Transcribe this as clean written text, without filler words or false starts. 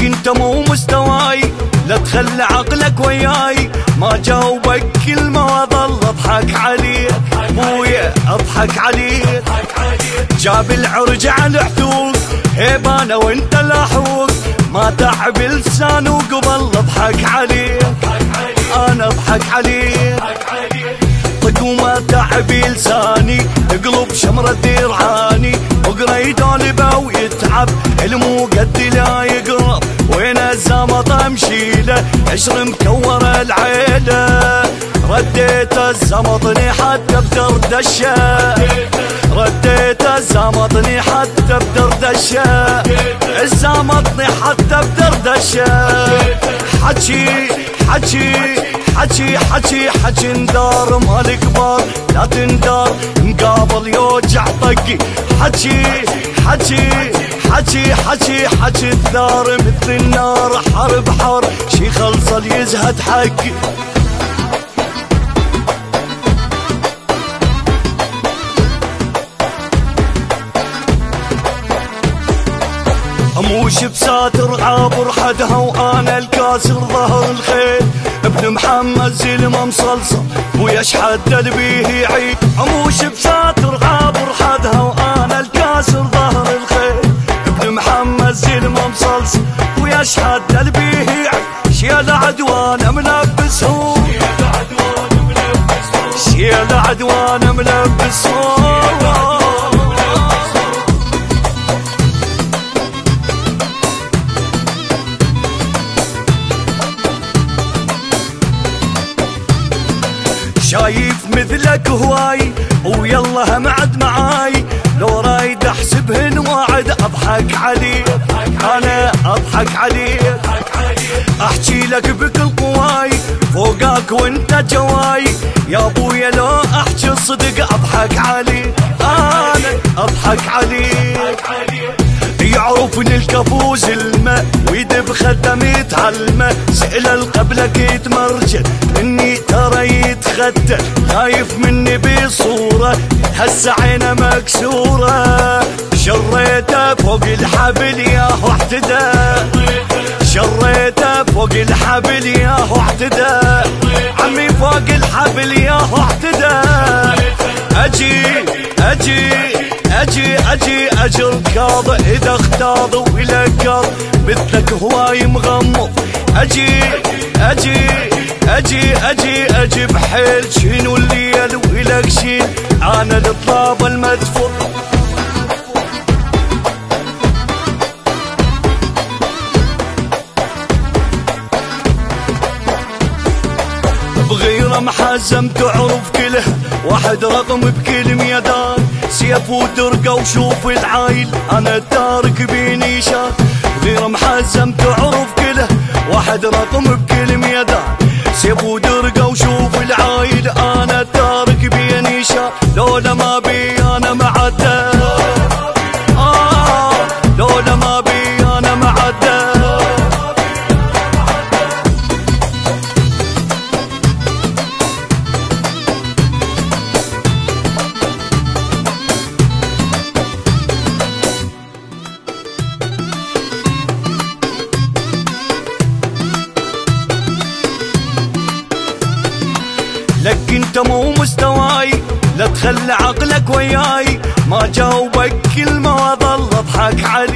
لك انت مو مستواي، لا تخلي عقلك وياي، ما جاوبك كلمة واظل اضحك عليك ابويا اضحك عليك. جاب العرج على الحدود هيبانه وانت لاحوق، ما تعب لسان وقبل اضحك عليك انا اضحك عليك. طق وما تعب لساني قلب شمرة درعاني، وقريد قلبه ويتعب المو قد لا يقرب، وين الزمط امشيله عشر مكوره العيله. رديت الزمطني حتى بدردشه، رديت الزمطني حتى بدردشه، الزمطني حتى بدردشه. حكي حكي حكي حكي حكي ندار مال كبار لا تندار مقابل يوجع طقي. حكي حكي حكي حكي حكي الثار مثل النار حرب حار، شي خلصل يزهد حقي. اموش بساتر عابر حدها وانا الكاسر ظهر الخيل، ابن محمد زلمه مصلصل ويشحد بيه عيد. اموش بساتر عابر حدها وانا الكاسر ظهر الخيل، ابن محمد زلمه مصلصل ويشحد بيه عيد. شيل عدوان ملبسهم، شيل عدوان ملبسهم. شايف مثلك هواي ويلا همعد معاي، لو رايد احسبهن واعد اضحك عليك انا اضحك عليك. احكي لك بكل قواي فوقاك وانت جواي، يا ابويا لو احكي صدق اضحك عليك انا اضحك عليك. يعرفني الكفوز الماء ويد بخدم يتعلمه، سئل قبلك يتمرجل اني ترى يتخدى، خايف مني بصوره هسه عينه مكسوره. شريته فوق الحبل ياهو اعتدى، شريته فوق الحبل ياهو اعتدى، عمي فوق الحبل ياهو اعتدى. اجي اجي اجي اجي اجي ركاض اذا اختاض ولقاض مثلك هواي مغمض. اجي اجي اجي اجي اجي بحيل شنو الليل ولك شيل انا الطلاب المدفوع. بغيره محزم تعرف كله واحد رقم بكل ميدان، سيف ودرقه وشوف العايل انا تارك بيني شان. بغيره محزم تعرف كله واحد رقم بكل ميدان، سيف ودرقه وشوف العايل انا تارك بيني شان. لولا ما بي انا معدى، لولا ما بي انا معدى. لك انت مو مستواي، لا تخلي عقلك وياي، ما جاوبك كلمة واظل اضحك عليك